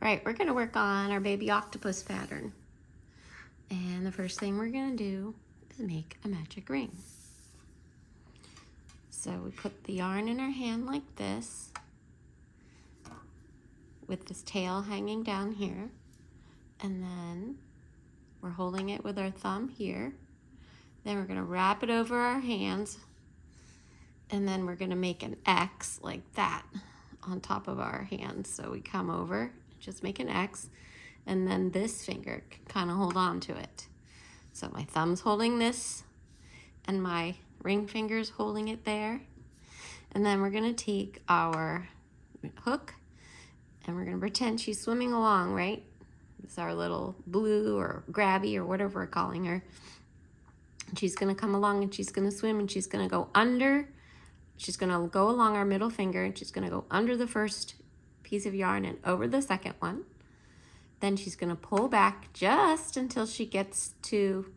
Right, we're gonna work on our baby octopus pattern. And the first thing we're gonna do is make a magic ring. So we put the yarn in our hand like this, with this tail hanging down here. And then we're holding it with our thumb here. Then we're gonna wrap it over our hands. And then we're gonna make an X like that on top of our hands. So we come over, just make an X, and then this finger can kind of hold on to it. So my thumb's holding this, and my ring finger's holding it there. And then we're gonna take our hook, and we're gonna pretend she's swimming along, right? It's our little blue or grabby or whatever we're calling her. And she's gonna come along and she's gonna swim, and she's gonna go under. She's gonna go along our middle finger, and she's gonna go under the first piece of yarn and over the second one. Then she's gonna pull back just until she gets to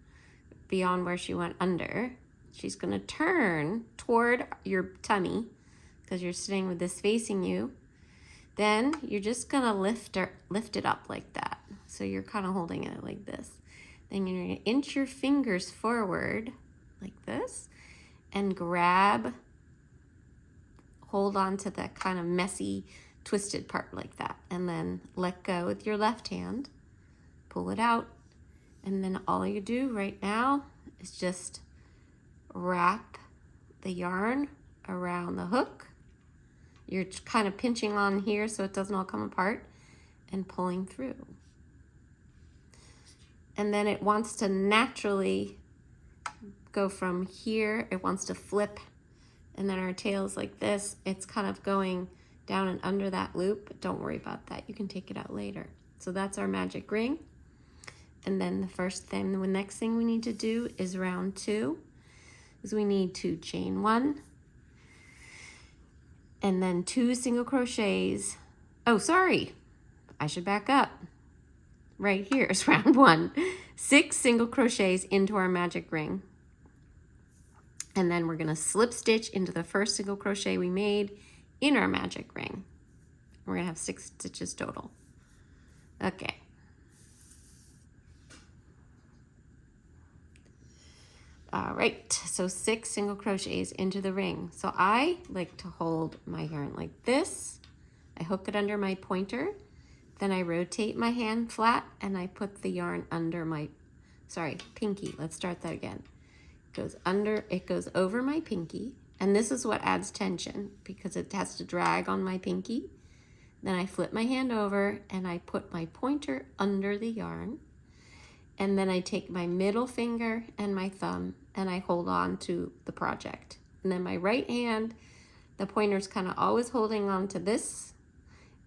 beyond where she went under. She's gonna turn toward your tummy because you're sitting with this facing you. Then you're just gonna lift it up like that. So you're kind of holding it like this. Then you're gonna inch your fingers forward like this and hold on to that kind of messy, twisted part like that. And then let go with your left hand, pull it out. And then all you do right now is just wrap the yarn around the hook. You're kind of pinching on here so it doesn't all come apart and pulling through. And then it wants to naturally go from here. It wants to flip. And then our tail's like this. It's kind of going down and under that loop. Don't worry about that. You can take it out later. So that's our magic ring. And then the next thing we need to do is round 2. Is we need to chain 1. And then 2 single crochets. Oh, sorry. I should back up. Right here is round 1. 6 single crochets into our magic ring. And then we're gonna slip stitch into the first single crochet we made in our magic ring. We're gonna have 6 stitches total. Okay. All right, so 6 single crochets into the ring. So I like to hold my yarn like this. I hook it under my pointer. Then I rotate my hand flat and I put the yarn under my, pinky. Let's start that again. It goes over my pinky, and this is what adds tension because it has to drag on my pinky. Then I flip my hand over and I put my pointer under the yarn, and then I take my middle finger and my thumb and I hold on to the project. And then my right hand, the pointer's kind of always holding on to this,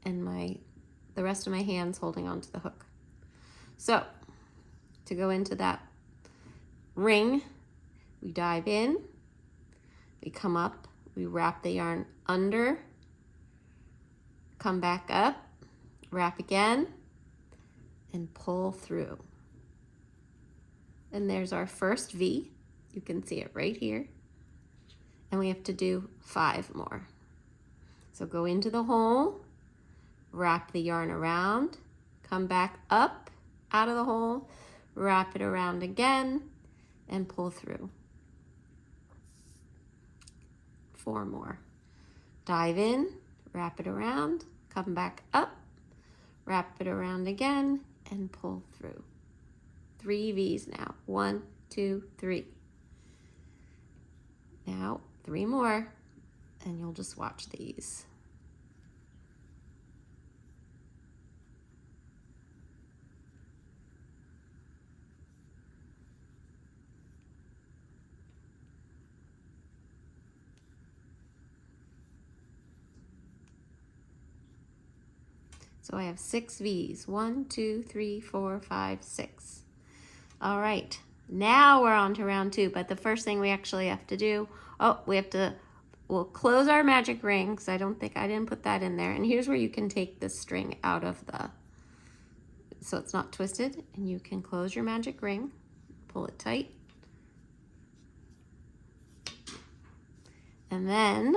and the rest of my hand's holding on to the hook. So to go into that ring, we dive in, we come up, we wrap the yarn under, come back up, wrap again, and pull through. And there's our first V. You can see it right here. And we have to do 5 more. So go into the hole, wrap the yarn around, come back up out of the hole, wrap it around again, and pull through. 4 more. Dive in, wrap it around, come back up, wrap it around again, and pull through. 3 V's now. 1, 2, 3. Now 3 more, and you'll just watch these. So I have 6 V's. 1, 2, 3, 4, 5, 6. All right, now we're on to round 2, but the first thing we actually have to do, we'll close our magic ring, because I didn't put that in there. And here's where you can take this string out of so it's not twisted, and you can close your magic ring, pull it tight. And then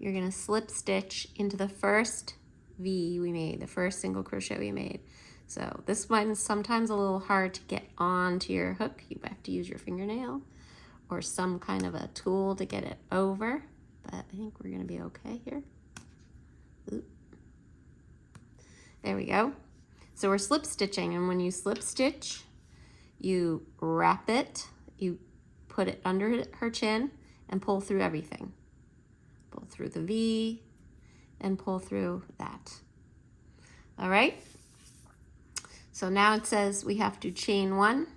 you're gonna slip stitch into the first V we made, the first single crochet we made. So this one's sometimes a little hard to get onto your hook. You have to use your fingernail or some kind of a tool to get it over, but I think we're gonna be okay here. Oop. There we go. So we're slip stitching, and when you slip stitch, you wrap it, you put it under her chin and pull through everything. Pull through the V and pull through that. All right? So now it says we have to chain 1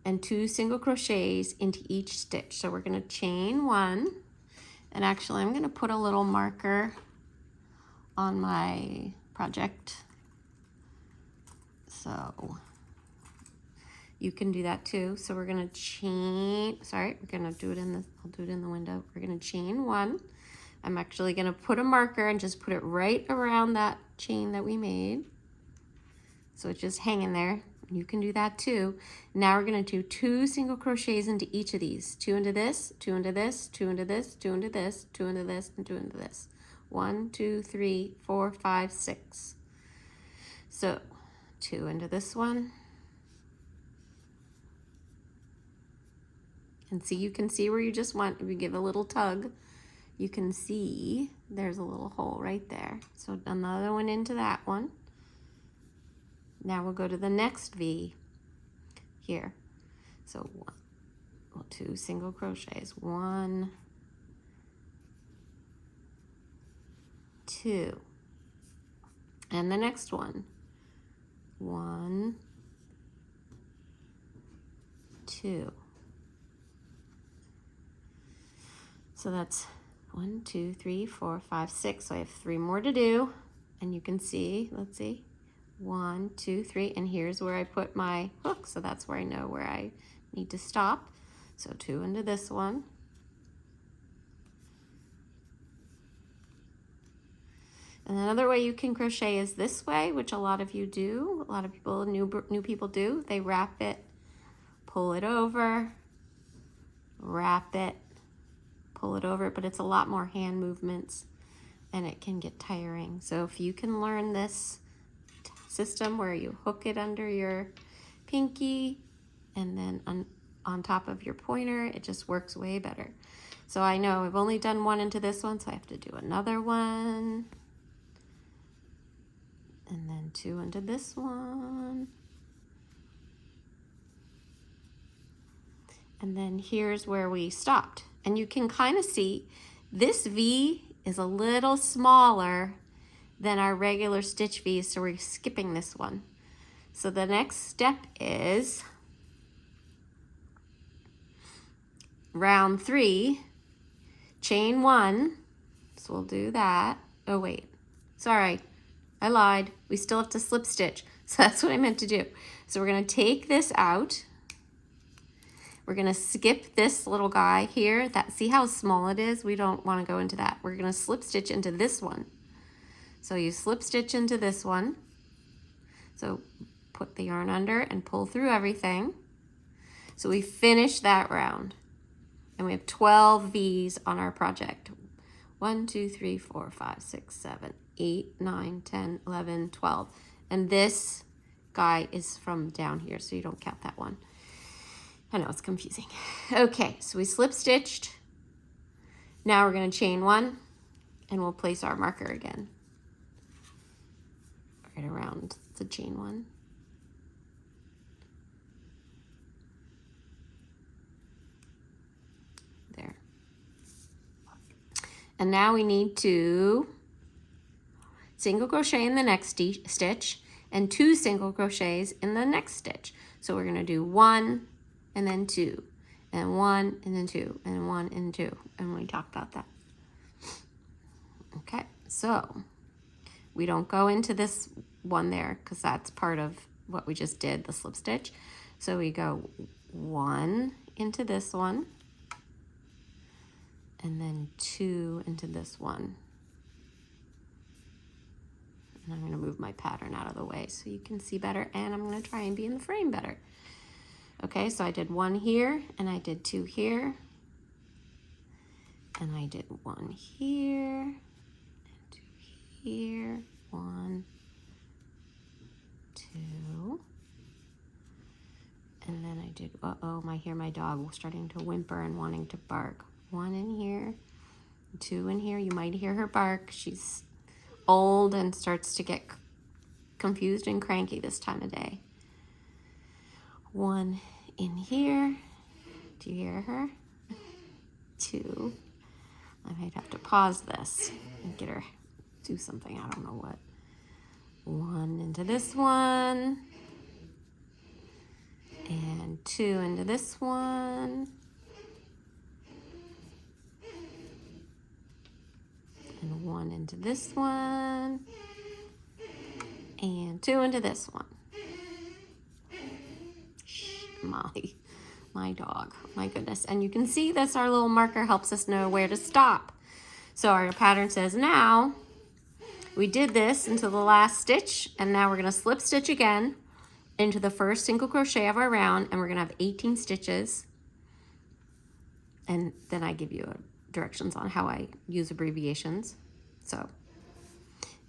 and 2 single crochets into each stitch. So we're gonna chain 1, and actually I'm gonna put a little marker on my project. So you can do that too. So we're gonna chain, sorry, we're gonna do it in the, I'll do it in the window. We're gonna chain 1. I'm actually gonna put a marker and just put it right around that chain that we made. So it's just hanging there. You can do that too. Now we're gonna do 2 single crochets into each of these. 2 into this, 2 into this, 2 into this, 2 into this, 2 into this, and 2 into this. 1, 2, 3, 4, 5, 6. So 2 into this one. And see, you can see where you just went. If you give a little tug, you can see there's a little hole right there. So another one into that one. Now we'll go to the next V here. So 2 single crochets. 1, 2. And the next one. 1, 2. So that's 1, 2, 3, 4, 5, 6. So I have 3 more to do. And you can see, let's see. 1, 2, 3, and here's where I put my hook, so that's where I know where I need to stop. So 2 into this one. And another way you can crochet is this way, which a lot of you do. A lot of people, new people do. They wrap it, pull it over, wrap it, pull it over, but it's a lot more hand movements and it can get tiring. So if you can learn this system where you hook it under your pinky and then on top of your pointer, it just works way better. So I know I've only done 1 into this one, so I have to do another one. And then 2 into this one. And then here's where we stopped. And you can kind of see this V is a little smaller than our regular stitch V, so we're skipping this one. So the next step is round 3, chain 1. So we'll do that. Oh wait, sorry, I lied. We still have to slip stitch. So that's what I meant to do. So we're gonna take this out. We're gonna skip this little guy here. See how small it is? We don't wanna go into that. We're gonna slip stitch into this one. So you slip stitch into this one. So put the yarn under and pull through everything. So we finish that round. And we have 12 V's on our project. 1, 2, 3, 4, 5, 6, 7, 8, 9, 10, 11, 12. And this guy is from down here, so you don't count that one. I know it's confusing. Okay, so we slip stitched. Now we're gonna chain 1 and we'll place our marker again. Right around the chain 1. There. And now we need to single crochet in the next stitch and 2 single crochets in the next stitch. So we're gonna do 1 and then 2 and 1 and then 2 and 1 and 2, and we talked about that. Okay, so we don't go into this one there because that's part of what we just did, the slip stitch. So we go 1 into this one and then 2 into this one. And I'm gonna move my pattern out of the way so you can see better, and I'm gonna try and be in the frame better. Okay, so I did 1 here and I did 2 here. And I did one here, and two here, 1, 2, and then I did, I hear my dog starting to whimper and wanting to bark. 1 in here, 2 in here. You might hear her bark. She's old and starts to get confused and cranky this time of day. 1 in here. Do you hear her? 2. I might have to pause this and get her do something. I don't know what. 1 into this one. And 2 into this one. And 1 into this one. And 2 into this one. Shh, Molly. My dog, my goodness. And you can see this, our little marker helps us know where to stop. So our pattern says now, we did this into the last stitch, and now we're gonna slip stitch again into the first single crochet of our round, and we're gonna have 18 stitches. And then I give you directions on how I use abbreviations. So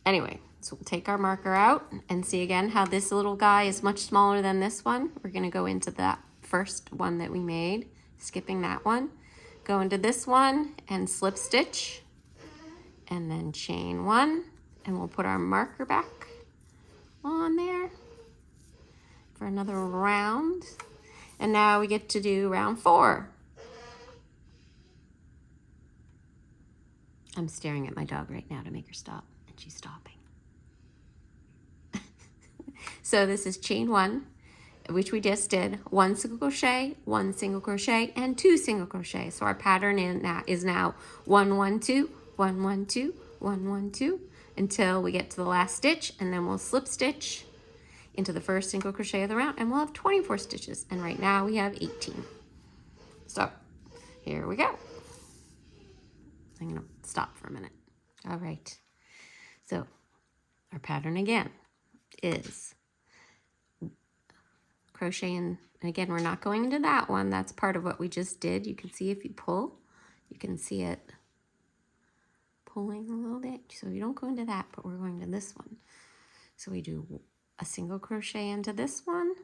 anyway, so we'll take our marker out and see again how this little guy is much smaller than this one. We're gonna go into that first one that we made, skipping that one, go into this one and slip stitch, and then chain 1, and we'll put our marker back on there for another round. And now we get to do round 4. I'm staring at my dog right now to make her stop, and she's stopping. So this is chain 1, which we just did, 1 single crochet, 1 single crochet, and 2 single crochet. So our pattern is now 1, 1, 2, 1, 1, 2, 1, 1, 2, until we get to the last stitch, and then we'll slip stitch into the first single crochet of the round, and we'll have 24 stitches. And right now we have 18. So here we go. I'm gonna stop for a minute. All right. So our pattern again is crochet in, and again, we're not going into that one. That's part of what we just did. You can see if you pull, you can see it pulling a little bit. So you don't go into that, but we're going to this one. So we do a single crochet into this one,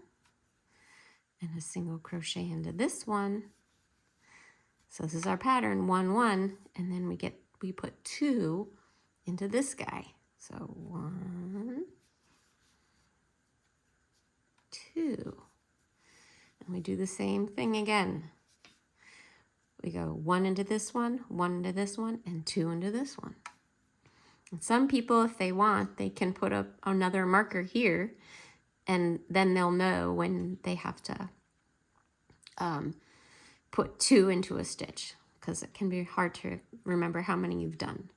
and a single crochet into this one. So this is our pattern, 1, 1, and then we put 2 into this guy. So 1, 2, and we do the same thing again. We go 1 into this one, 1 into this one, and 2 into this one. And some people, if they want, they can put up another marker here, and then they'll know when they have to put 2 into a stitch, because it can be hard to remember how many you've done.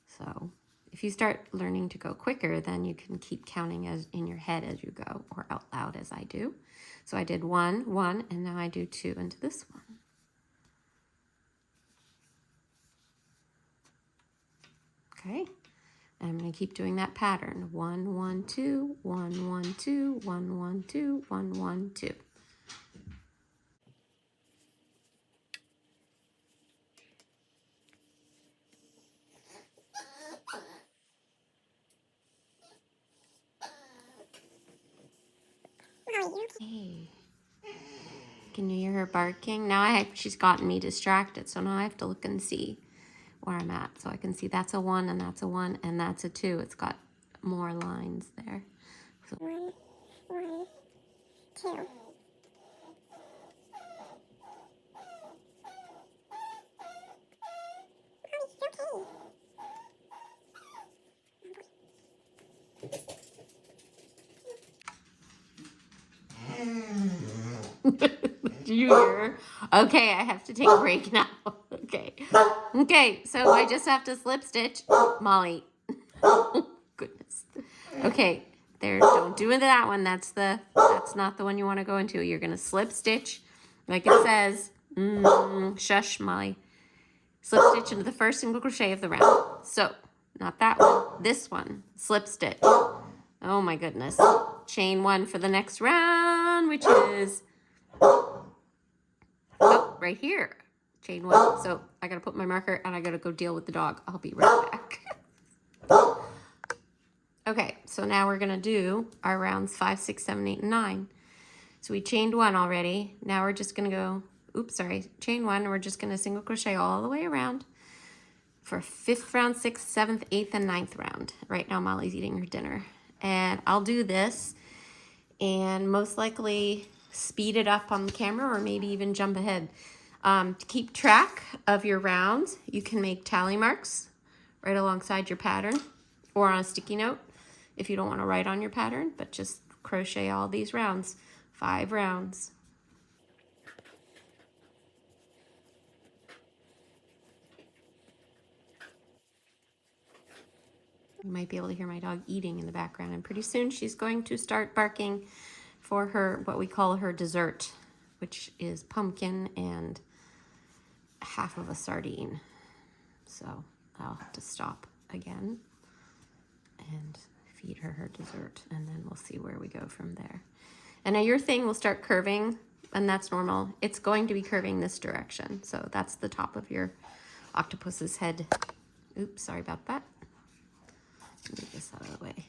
So if you start learning to go quicker, then you can keep counting as in your head as you go, or out loud as I do. So I did 1, 1, and now I do 2 into this one. Okay, and I'm going to keep doing that pattern. 1, 1, 2, 1, 1, 2, 1, 1, 2, 1, 1, 2. Hey, can you hear her barking? Now she's gotten me distracted, so now I have to look and see where I'm at. So I can see that's a 1, and that's a 1, and that's a 2. It's got more lines there. So 1, 1, 2. Do you hear her? Okay, I have to take a break now. Okay. Okay, so I just have to slip stitch. Molly. Goodness. Okay, there, don't do that one. That's not the one you want to go into. You're going to slip stitch, like it says. Shush, Molly. Slip stitch into the first single crochet of the round. So, not that one. This one. Slip stitch. Oh my goodness. Chain 1 for the next round, which is right here. chain one. So I gotta put my marker and I gotta go deal with the dog. I'll be right back. Okay, so now we're gonna do our rounds 5, 6, 7, 8, and 9. So we chained one already. Now we're just gonna go, chain one, and we're just gonna single crochet all the way around for 5th round, 6th, 7th, 8th, and 9th round. Right now Molly's eating her dinner. And I'll do this and most likely speed it up on the camera or maybe even jump ahead. To keep track of your rounds, you can make tally marks right alongside your pattern or on a sticky note if you don't want to write on your pattern, but just crochet all these rounds, 5 rounds. You might be able to hear my dog eating in the background, and pretty soon she's going to start barking for her, what we call her dessert, which is pumpkin and half of a sardine. So I'll have to stop again and feed her dessert, and then we'll see where we go from there. And now your thing will start curving, and that's normal. It's going to be curving this direction. So that's the top of your octopus's head. Oops, sorry about that. Move this out of the way.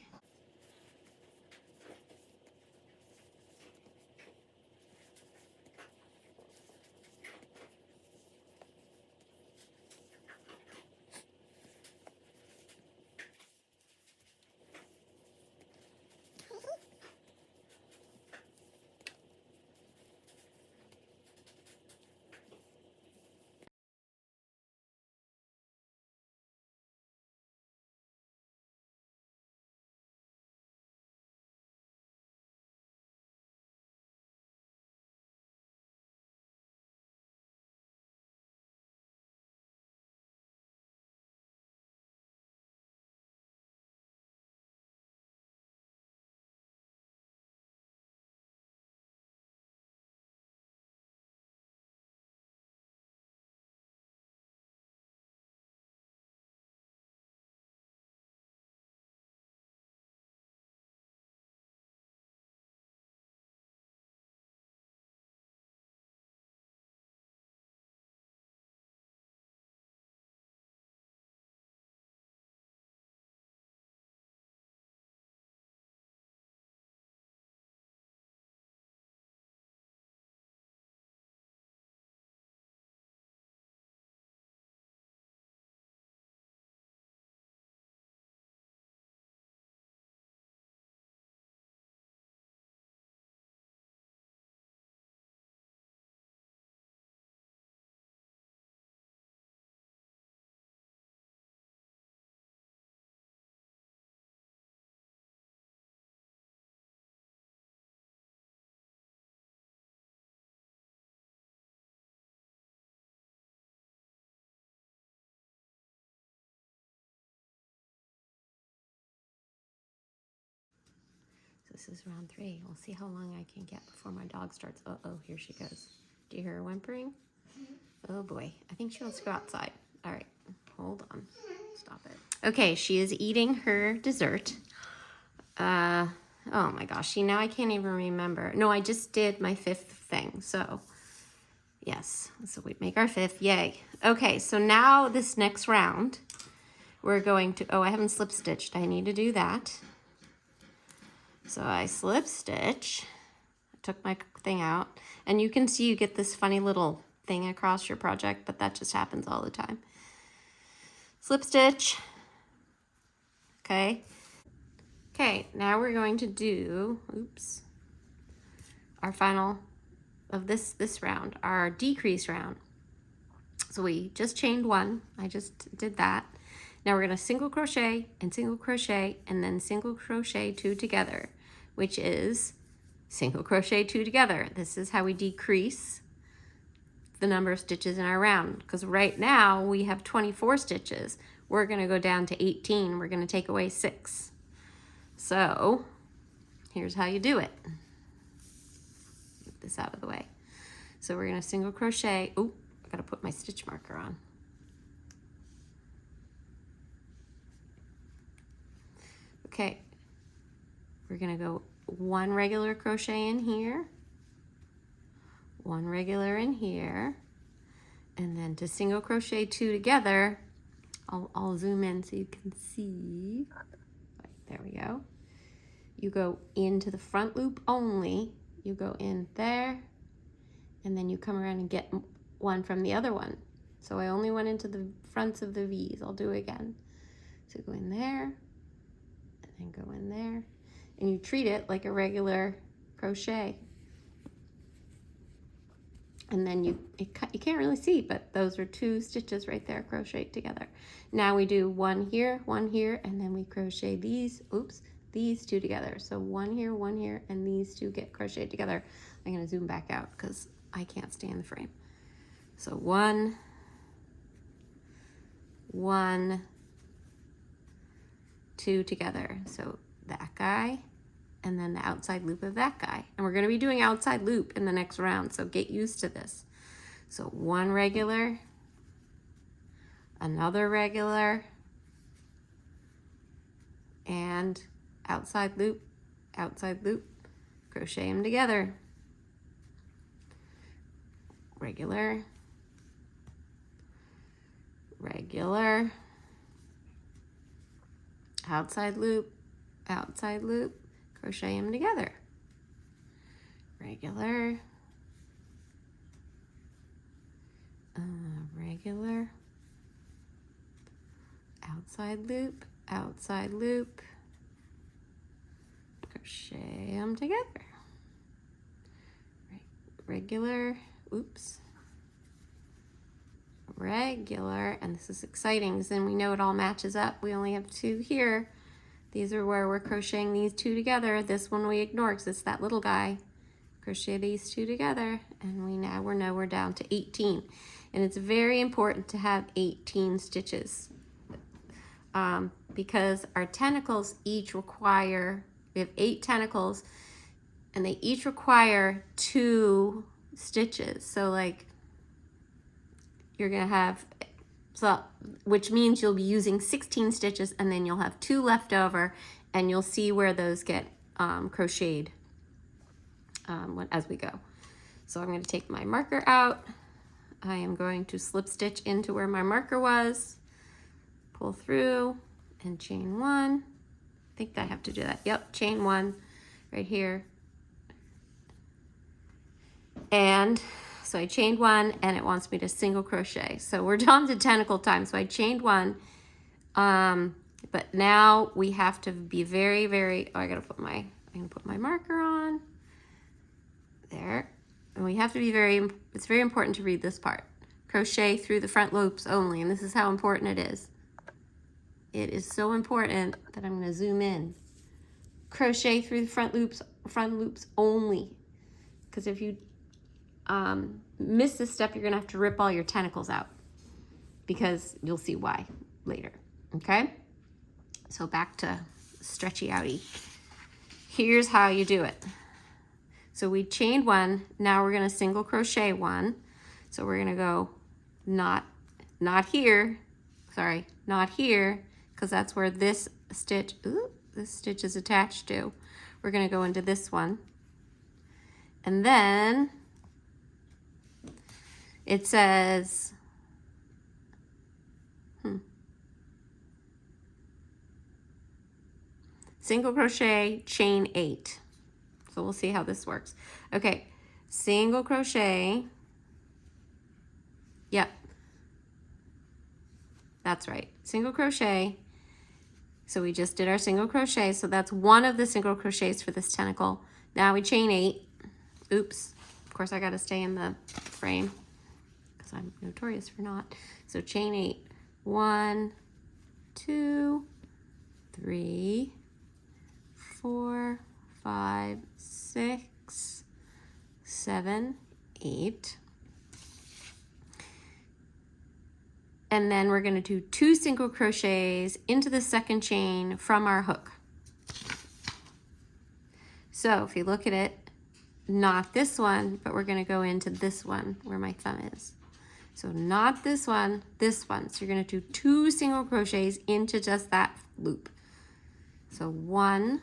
This is round 3. We'll see how long I can get before my dog starts. Uh-oh, here she goes. Do you hear her whimpering? Oh boy, I think she wants to go outside. All right, hold on. Stop it. Okay, she is eating her dessert. Oh my gosh, see, now I can't even remember. No, I just did my 5th thing, so yes. So we make our 5th, yay. Okay, so now this next round, we're going to, oh, I haven't slip stitched. I need to do that. So I slip stitch, took my thing out, and you can see you get this funny little thing across your project, but that just happens all the time. Slip stitch, okay. Okay, now we're going to do, oops, our final of this round, our decrease round. So we just chained 1, I just did that. Now we're gonna single crochet, and then single crochet 2 together, which is single crochet 2 together. This is how we decrease the number of stitches in our round, because right now we have 24 stitches. We're gonna go down to 18. We're gonna take away 6. So here's how you do it. Get this out of the way. So we're gonna single crochet. Oh, I gotta put my stitch marker on. Okay, we're gonna go 1 regular crochet in here, 1 regular in here, And then to single crochet 2 together, I'll zoom in so you can see. There we go. You go into the front loop only. You go in there, and then you come around and get one from the other one. So I only went into the fronts of the V's. I'll do it again. So go in there, and then go in there, and you treat it like a regular crochet. And then you can't really see, but those are 2 stitches right there crocheted together. Now we do 1 here, and then we crochet these 2 together. So 1 here, and these 2 get crocheted together. I'm gonna zoom back out because I can't stay in the frame. So 1, 2 together. So that guy, and then the outside loop of that guy. And we're gonna be doing outside loop in the next round, so get used to this. So 1 regular, another regular, and outside loop, crochet them together. Regular, regular, outside loop, crochet them together. Regular, regular, outside loop, crochet them together. Regular, regular, and this is exciting because then we know it all matches up. We only have 2 here. These are where we're crocheting these 2 together. This one we ignore because it's that little guy. Crochet these 2 together, and we know we're down to 18. And it's very important to have 18 stitches because our tentacles each require, we have 8 tentacles, and they each require 2 stitches. So like you're gonna have, so which means you'll be using 16 stitches, and then you'll have 2 left over, and you'll see where those get crocheted as we go. So I'm going to take my marker out. I am going to slip stitch into where my marker was, pull through, and chain 1. I think I have to do that. Yep, chain 1 right here. And so I chained 1, and it wants me to single crochet. So we're down to tentacle time. So I chained 1, but now we have to be very, very. Oh, I'm gonna put my marker on there, and we have to be very. It's very important to read this part. Crochet through the front loops only, and this is how important it is. It is so important that I'm going to zoom in. Crochet through the front loops only, because if you miss this step, you're gonna have to rip all your tentacles out, because you'll see why later. Okay, so back to stretchy outie. Here's how you do it. So we chained 1, now we're gonna single crochet 1. So we're gonna go not here, sorry, not here, because that's where this stitch is attached to. We're gonna go into this one, and then it says, single crochet, chain 8. So we'll see how this works. Okay, single crochet. Yep, that's right, single crochet. So we just did our single crochet. So that's one of the single crochets for this tentacle. Now we chain 8. Oops, of course I gotta stay in the frame, because I'm notorious for not. So chain 8, 1, 2, 3, 4, 5, 6, 7, 8. And then we're going to do 2 single crochets into the second chain from our hook. So if you look at it, not this one, but we're going to go into this one where my thumb is. So not this one, this one. So you're going to do 2 single crochets into just that loop. So 1,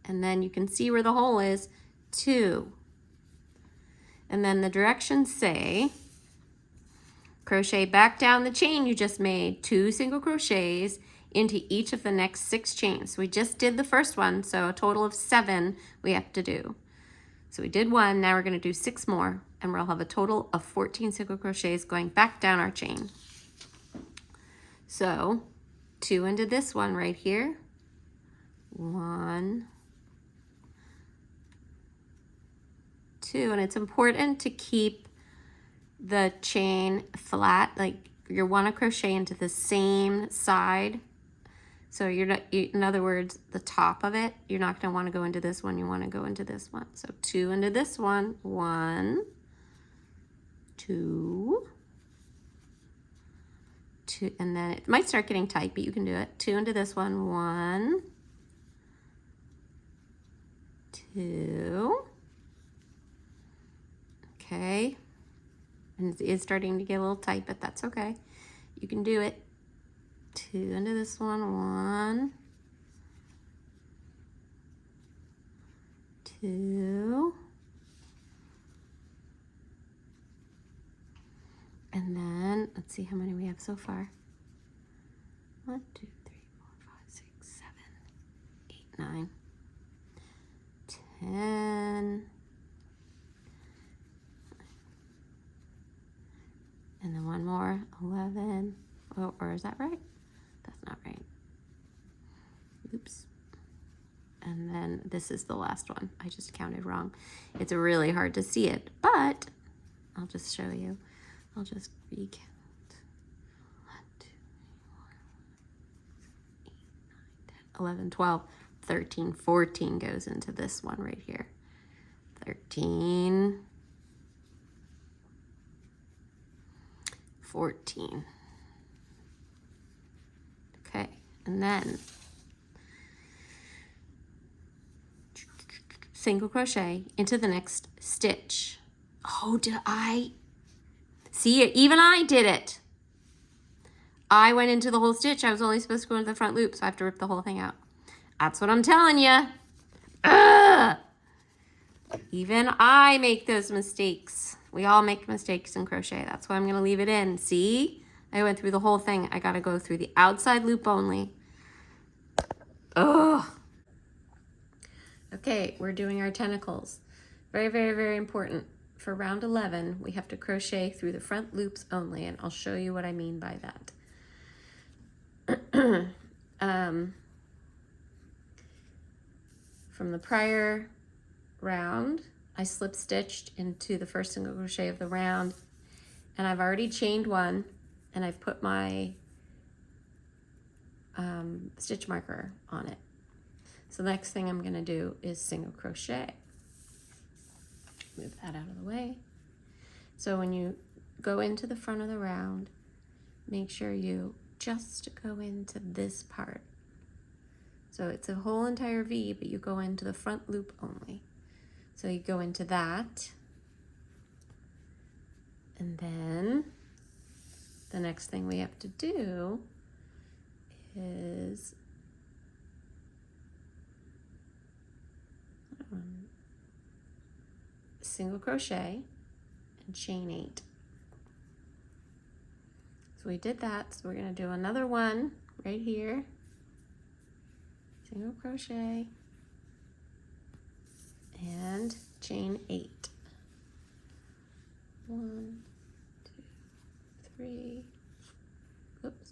and then you can see where the hole is, 2. And then the directions say crochet back down the chain you just made, 2 single crochets into each of the next 6 chains. We just did the first one, so a total of 7 we have to do. So we did 1, now we're going to do 6 more, and we'll have a total of 14 single crochets going back down our chain. So 2 into this one right here, 1, 2, and it's important to keep the chain flat, like you want to crochet into the same side. So you're not, in other words, the top of it, you're not going to want to go into this one, you want to go into this one. So 2 into this one, 1, 2, 2, and then it might start getting tight, but you can do it. 2 into this one, 1, 2, okay, and it's starting to get a little tight, but that's okay. You can do it. 2 into this one, 1, 2, and then let's see how many we have so far. 1, 2, 3, 4, 5, 6, 7, 8, 9, 10, and then one more, 11. Oh, or is that right? That's not right. Oops. And then this is the last one. I just counted wrong. It's really hard to see it, but I'll just show you. I'll just recount. 1, 2, 3, 4, 5, 6, 7, 8, 9, 10, 11, 12, 13, 14 goes into this one right here. 13, 14. Okay, and then single crochet into the next stitch. Oh, did I? See, even I did it. I went into the whole stitch. I was only supposed to go into the front loop, so I have to rip the whole thing out. That's what I'm telling you. Ugh! Even I make those mistakes. We all make mistakes in crochet. That's why I'm going to leave it in. See? I went through the whole thing. I got to go through the outside loop only. Ugh. Okay, we're doing our tentacles. Very, very, very important. For round 11, we have to crochet through the front loops only, and I'll show you what I mean by that. From the prior round, I slip stitched into the first single crochet of the round, and I've already chained 1, and I've put my stitch marker on it. So the next thing I'm going to do is single crochet. Move that out of the way. So when you go into the front of the round, make sure you just go into this part. So it's a whole entire V, but you go into the front loop only. So you go into that, and then the next thing we have to do is single crochet and chain 8. So we did that, so we're going to do another one right here, single crochet and chain 8. 1, 2, 3, oops.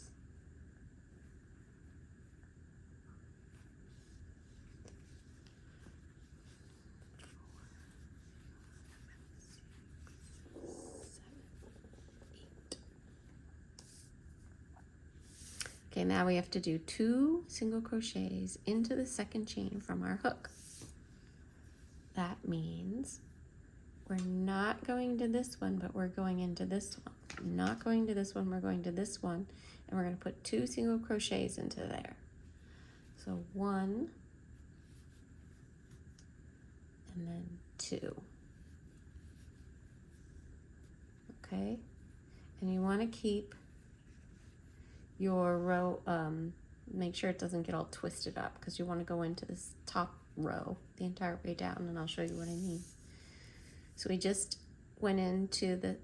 Okay, now we have to do 2 single crochets into the second chain from our hook. That means we're not going to this one, but we're going into this one. Not going to this one, we're going to this one, and we're going to put 2 single crochets into there. So 1, and then 2. Okay, and you want to keep your row, make sure it doesn't get all twisted up, because you want to go into this top row the entire way down, and I'll show you what I mean. So we just went into the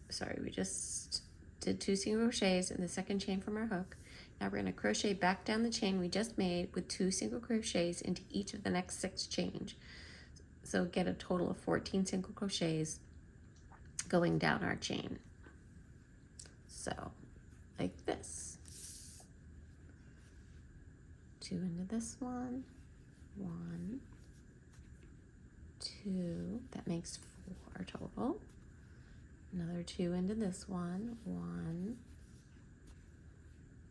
sorry, we just did 2 single crochets in the second chain from our hook. Now we're going to crochet back down the chain we just made with 2 single crochets into each of the next 6 chains. So get a total of 14 single crochets going down our chain. So like this. 2 into this one, 1, 2, that makes 4 total. Another 2 into this one, 1,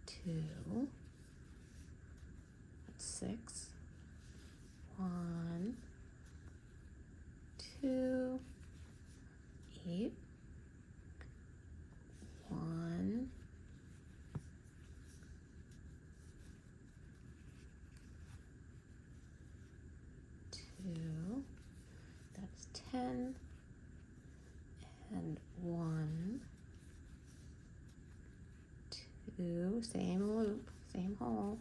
2, that's 6, 1, 2, 8, 1, 2, that's 10, and 1, 2, same loop, same hole,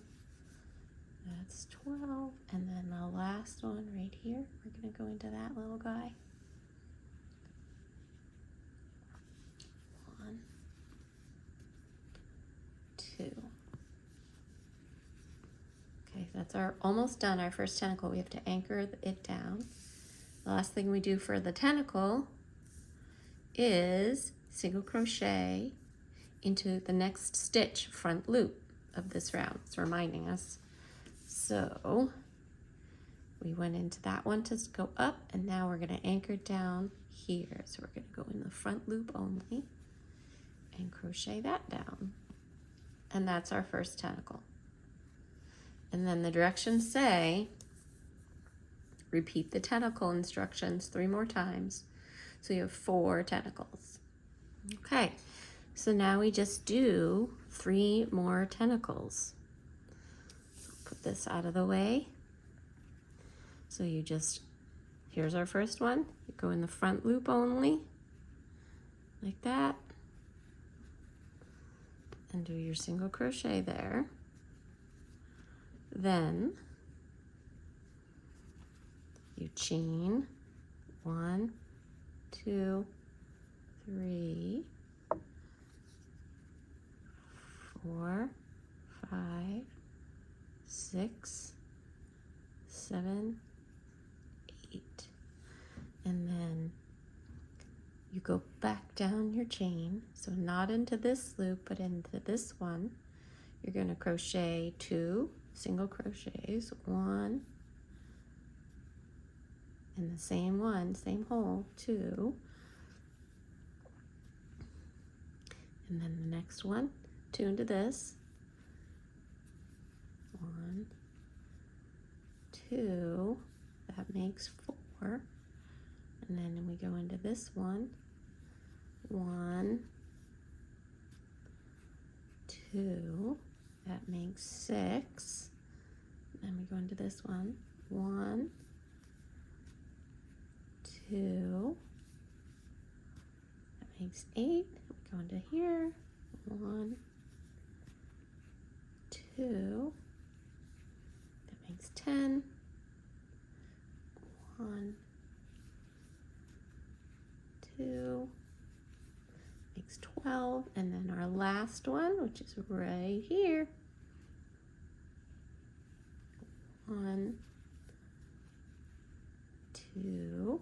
that's 12, and then the last one right here, we're going to go into that little guy. 1, 2. Okay, that's our almost done, our first tentacle. We have to anchor it down. The last thing we do for the tentacle is single crochet into the next stitch front loop of this round. It's reminding us. So we went into that one to go up, and now we're going to anchor down here. So we're going to go in the front loop only and crochet that down. And that's our first tentacle. And then the directions say, repeat the tentacle instructions 3 more times. So you have 4 tentacles. Okay, so now we just do 3 more tentacles. Put this out of the way. So you just, here's our first one. You go in the front loop only, like that. And do your single crochet there. Then you chain 1, 2, 3, 4, 5, 6, 7, 8, and then you go back down your chain, so not into this loop but into this one. You're going to crochet 2 single crochets, 1, and the same one, same hole, 2, and then the next one, 2 into this, 1, 2, that makes 4, and then we go into this one, 1, 2, that makes 6, and then we go into this one, 1, 2, that makes 8, we go into here, 1, 2, that makes 10, 1, 2, makes 12, and then our last one, which is right here, 1, 2,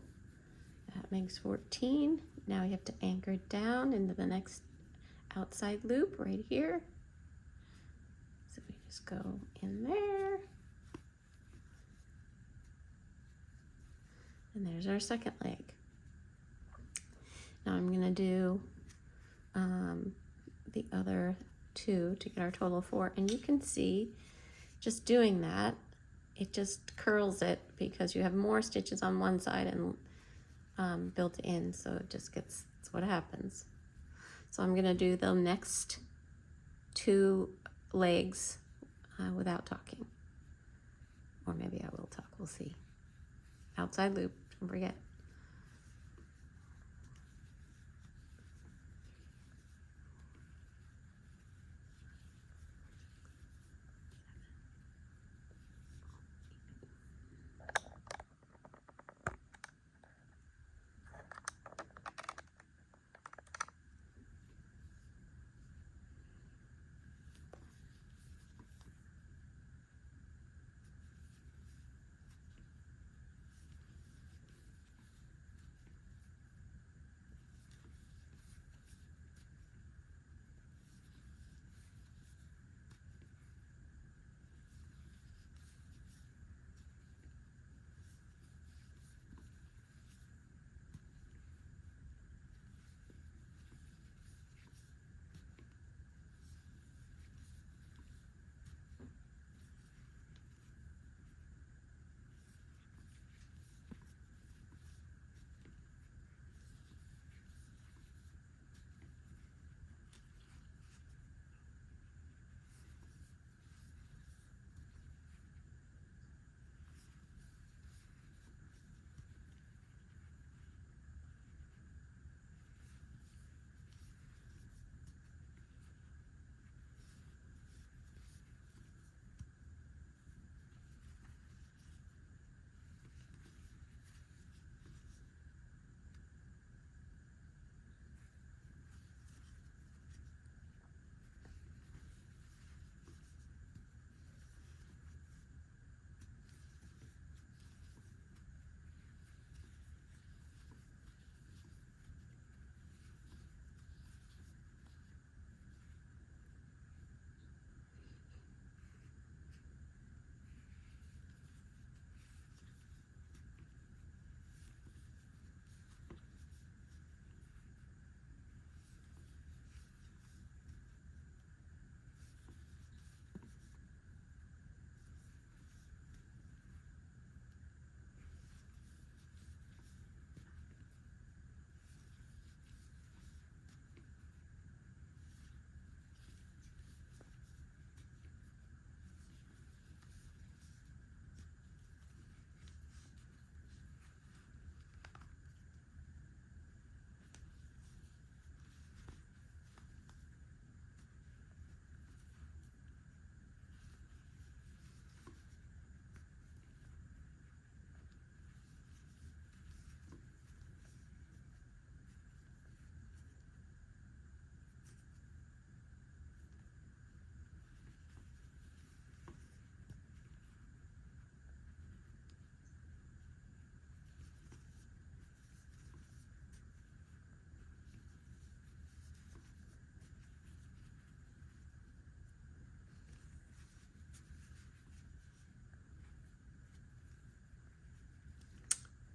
that makes 14. Now we have to anchor down into the next outside loop right here. So we just go in there. And there's our second leg. Now I'm gonna do the other 2 to get our total of 4. And you can see, just doing that, it just curls it because you have more stitches on one side and built in, so it just gets, that's what happens. So I'm gonna do the next 2 legs without talking. Or maybe I will talk, we'll see. Outside loop, don't forget.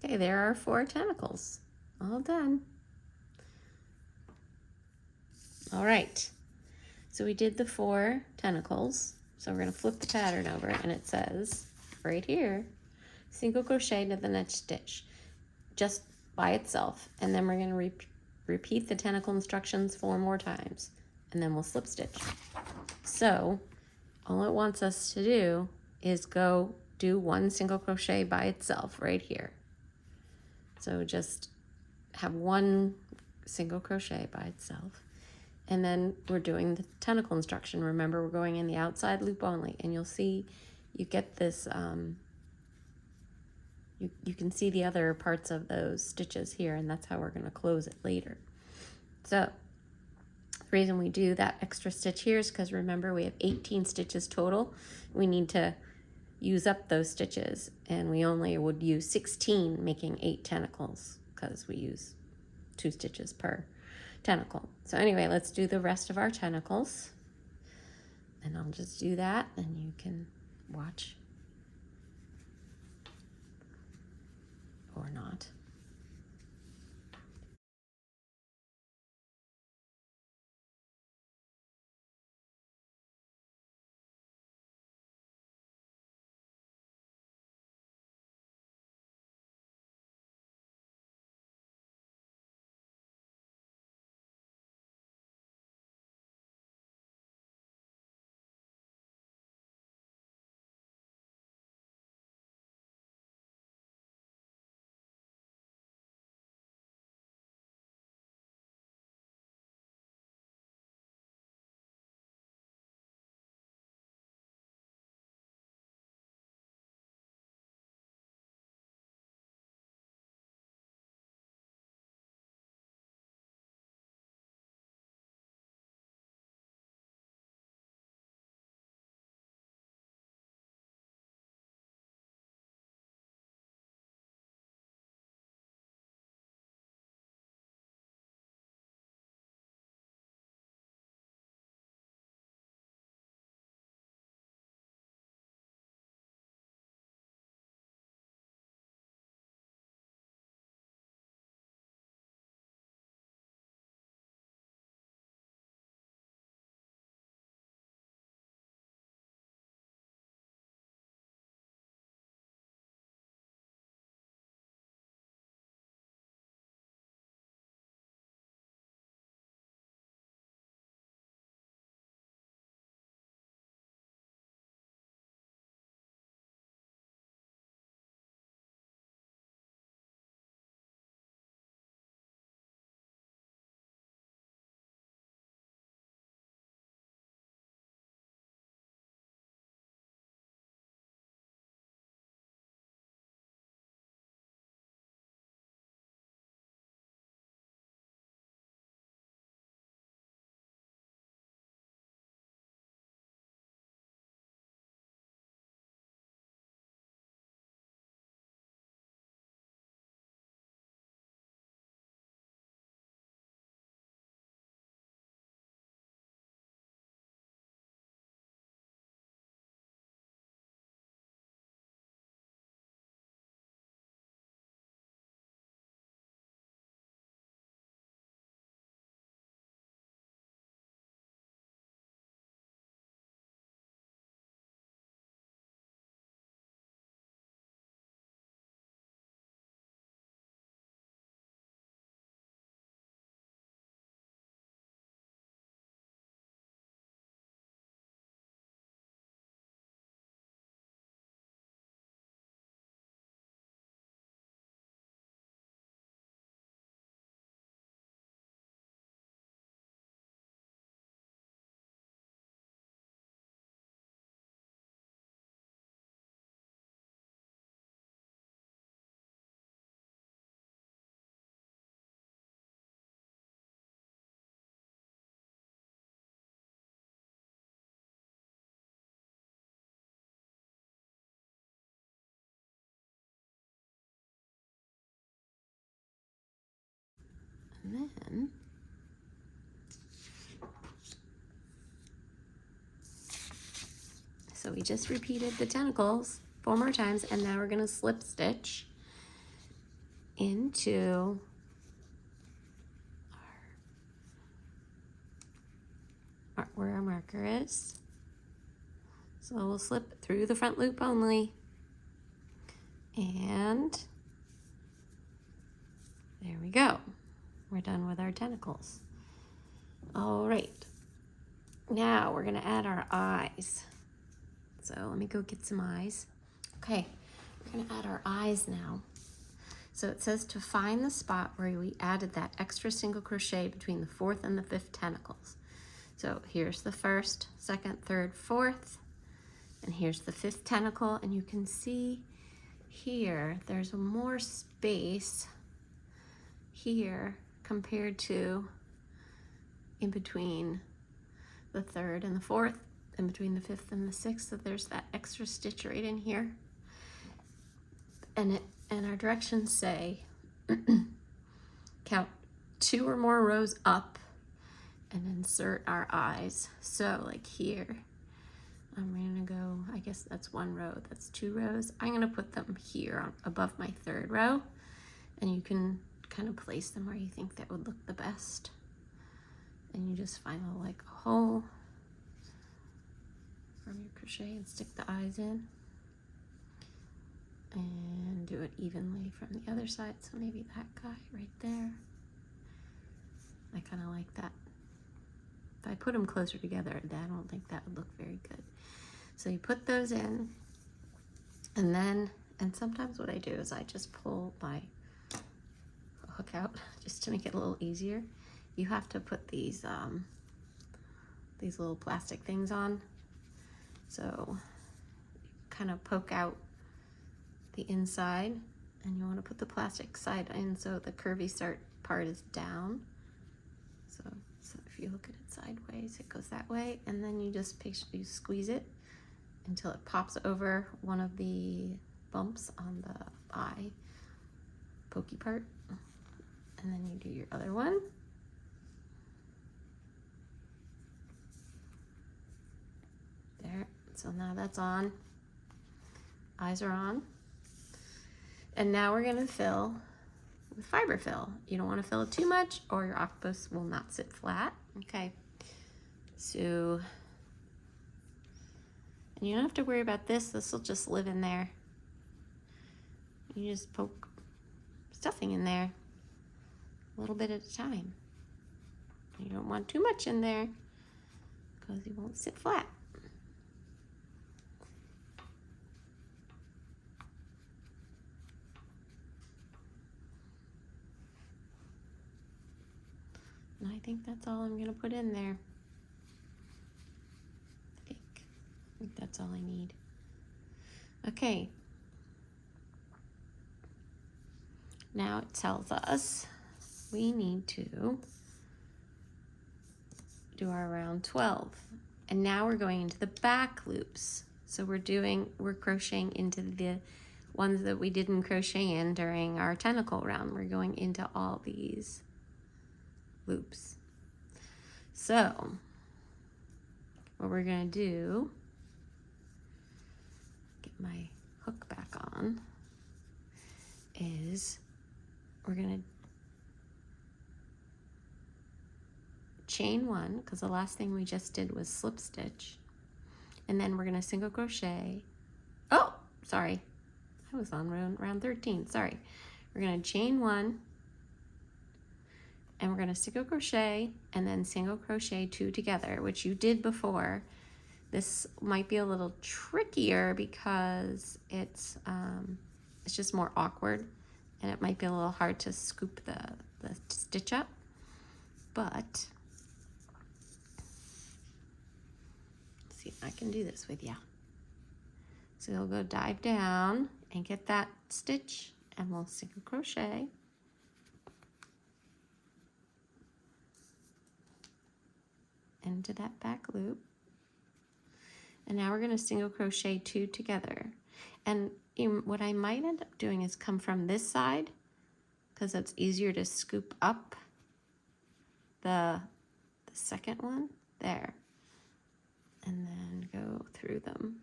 Okay, there are 4 tentacles. All done. All right, so we did the 4 tentacles. So we're going to flip the pattern over, and it says right here, single crochet into the next stitch, just by itself. And then we're going to repeat the tentacle instructions 4 more times, and then we'll slip stitch. So all it wants us to do is go do 1 single crochet by itself right here. So just have 1 single crochet by itself. And then we're doing the tentacle instruction. Remember, we're going in the outside loop only, and you'll see you get this, you can see the other parts of those stitches here, and that's how we're going to close it later. So the reason we do that extra stitch here is because remember, we have 18 stitches total. We need to use up those stitches, and we only would use 16, making 8 tentacles, because we use 2 stitches per tentacle. So anyway, let's do the rest of our tentacles, and I'll just do that, and you can watch or not. And then so we just repeated the tentacles 4 more times, and now we're going to slip stitch. into where our marker is. So we'll slip through the front loop only. And there we go. We're done with our tentacles. All right. Now we're gonna add our eyes. So let me go get some eyes. Okay, we're gonna add our eyes now. So it says to find the spot where we added that extra single crochet between the 4th and the 5th tentacles. So here's the 1st, 2nd, 3rd, 4th, and here's the 5th tentacle, and you can see here there's more space here compared to in between the 3rd and the 4th, in between the 5th and the 6th. So there's that extra stitch right in here. And our directions say count 2 or more rows up and insert our eyes. So like here, I'm gonna go, I guess that's 1 row, that's 2 rows. I'm gonna put them here above my 3rd row, and you can kind of place them where you think that would look the best. And you just find like a hole from your crochet and stick the eyes in. And do it evenly from the other side. So maybe that guy right there. I kind of like that. If I put them closer together, I don't think that would look very good. So you put those in, and then, and sometimes what I do is I just pull my hook out just to make it a little easier. You have to put these little plastic things on. So kind of poke out the inside, and you want to put the plastic side in so the curvy part is down. So if you look at it sideways, it goes that way, and then you just patiently squeeze it until it pops over one of the bumps on the eye pokey part, and then you do your other one. There, so now that's on. Eyes are on. And now we're gonna fill with fiber fill. You don't wanna fill it too much or your octopus will not sit flat. Okay, so, and you don't have to worry about this. This will just live in there. You just poke stuffing in there a little bit at a time. You don't want too much in there because it won't sit flat. And I think that's all I'm gonna put in there. I think that's all I need. Okay. Now it tells us we need to do our round 12. And now we're going into the back loops. So we're crocheting into the ones that we didn't crochet in during our tentacle round. We're going into all these loops. So what we're gonna do, get my hook back on, is we're gonna chain 1, because the last thing we just did was slip stitch, and then we're gonna single crochet. Oh, sorry, I was on round 13, sorry. We're gonna chain 1, and we're gonna single crochet and then single crochet 2 together, which you did before. This might be a little trickier because it's just more awkward, and it might be a little hard to scoop the stitch up, but let's see if I can do this with you. So you'll go dive down and get that stitch, and we'll single crochet. Into that back loop, and now we're going to single crochet 2 together. And what I might end up doing is come from this side, because it's easier to scoop up the second one there, and then go through them.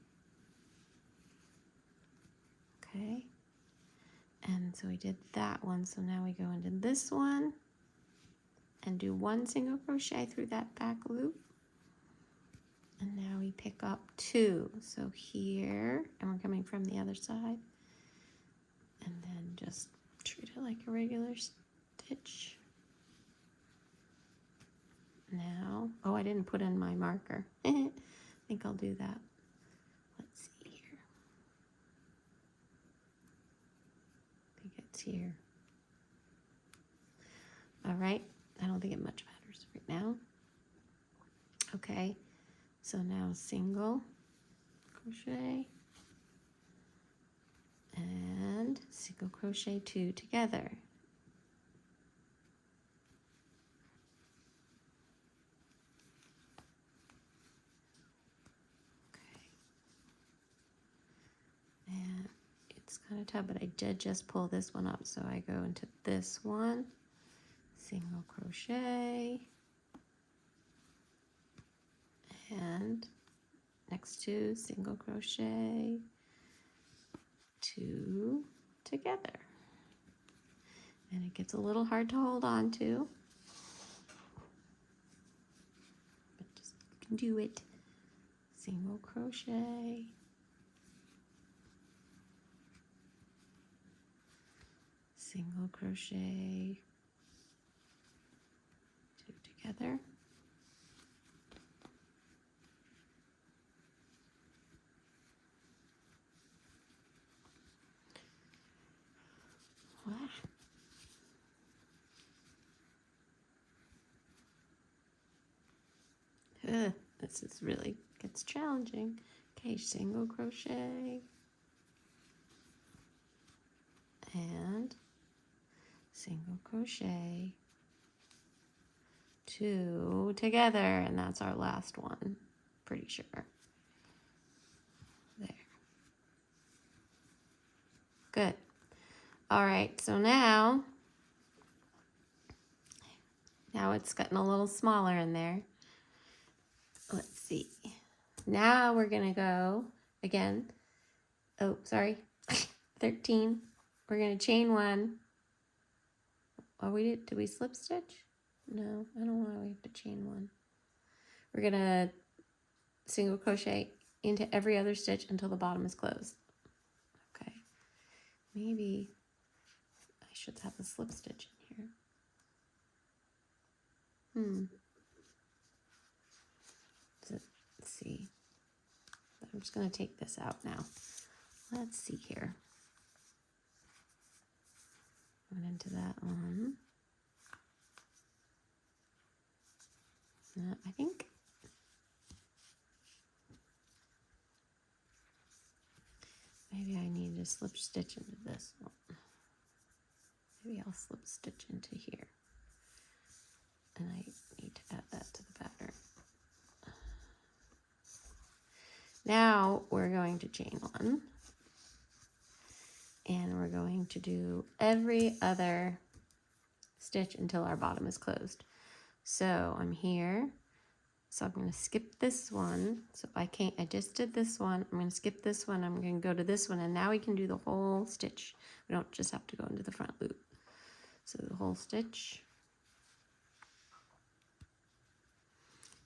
Okay, and so So we did that one. So now we go into this one and do 1 single crochet through that back loop. And now we pick up 2. So here, and we're coming from the other side. And then just treat it like a regular stitch. Now, oh, I didn't put in my marker. I think I'll do that. Let's see here. I think it's here. All right, I don't think it much matters right now. Okay, so now single crochet and single crochet 2 together. Okay, and it's kind of tough, but I did just pull this one up, so I go into this one, single crochet, and next 2 single crochet, 2 together. And it gets a little hard to hold on to, but just you can do it. Single crochet, single crochet, 2 together. Wow. This is really gets challenging. Okay, single crochet and single crochet, 2 together, and that's our last one, pretty sure. There. Good. All right, so now it's gotten a little smaller in there. Let's see. Now we're gonna go again. Oh, sorry, 13. We're gonna chain 1. Oh, did we slip stitch? No, I don't know why we have to chain 1. We're gonna single crochet into every other stitch until the bottom is closed. Okay, maybe I should have a slip stitch in here. Let's see. I'm just gonna take this out now. Let's see here. Went into that one. I think maybe I need to slip stitch into this one. Maybe I'll slip stitch into here. And I need to add that to the pattern. Now we're going to chain 1. And we're going to do every other stitch until our bottom is closed. So I'm here. So I'm going to skip this one. So if I just did this one. I'm going to skip this one. I'm going to go to this one. And now we can do the whole stitch. We don't just have to go into the front loop. So the whole stitch.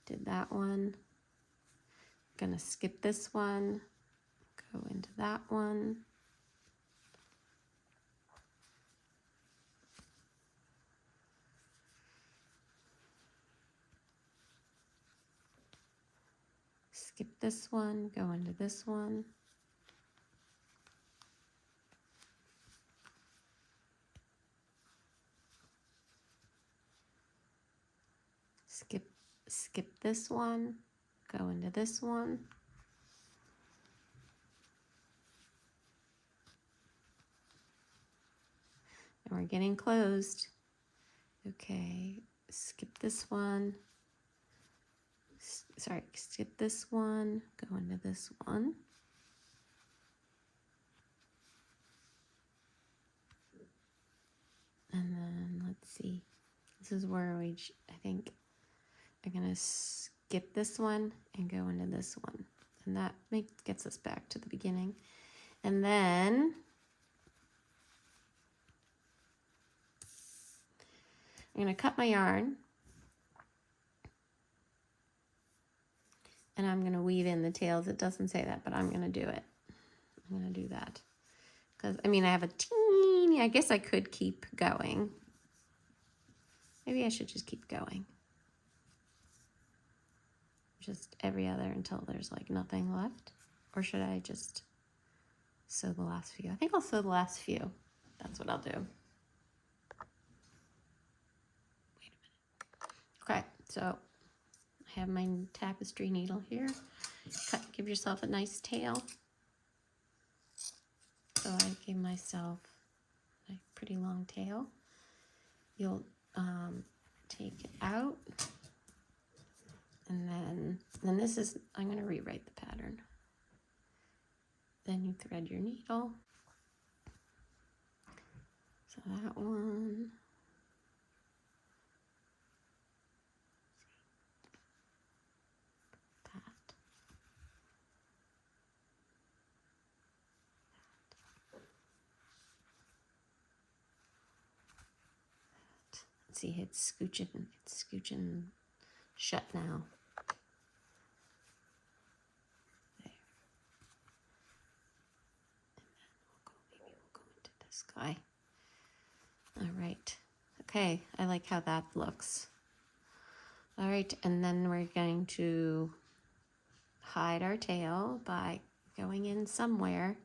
Did that one. Going to skip this one. Go into that one. Skip this one, go into this one. Skip this one, go into this one. And we're getting closed. Okay, skip this one. Sorry, skip this one, go into this one. And then let's see. This is where I think I'm gonna skip this one and go into this one. And that gets us back to the beginning. And then I'm going to cut my yarn. And I'm going to weave in the tails. It doesn't say that, but I'm going to do it. I'm going to do that. Because, I mean, I have a teeny, I guess I could keep going. Maybe I should just keep going. Just every other until there's like nothing left. Or should I just sew the last few? I think I'll sew the last few. That's what I'll do. Wait a minute. Okay, so I have my tapestry needle here. Give yourself a nice tail. So I gave myself a pretty long tail. You'll take it out. And then this is, I'm going to rewrite the pattern. Then you thread your needle. So that one. That. Let's see, it's scooching shut now. There. And then maybe we'll go into this guy. All right. Okay, I like how that looks. All right, and then we're going to hide our tail by going in somewhere.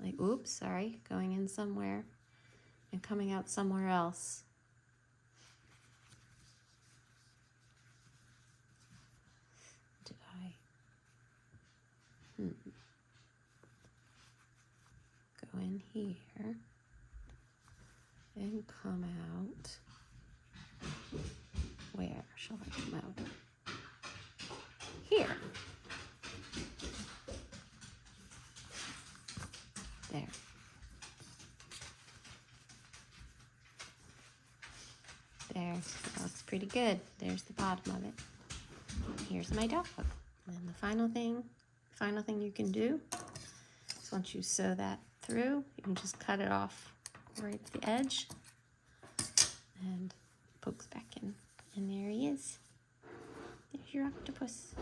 Like, oops, sorry, going in somewhere and coming out somewhere else. Did I? Go in here and come out. Where shall I come out? Here. There. There, that looks pretty good. There's the bottom of it. Here's my dog. And then the final thing you can do is once you sew that through, you can just cut it off right at the edge and pokes back in. And there he is. There's your octopus.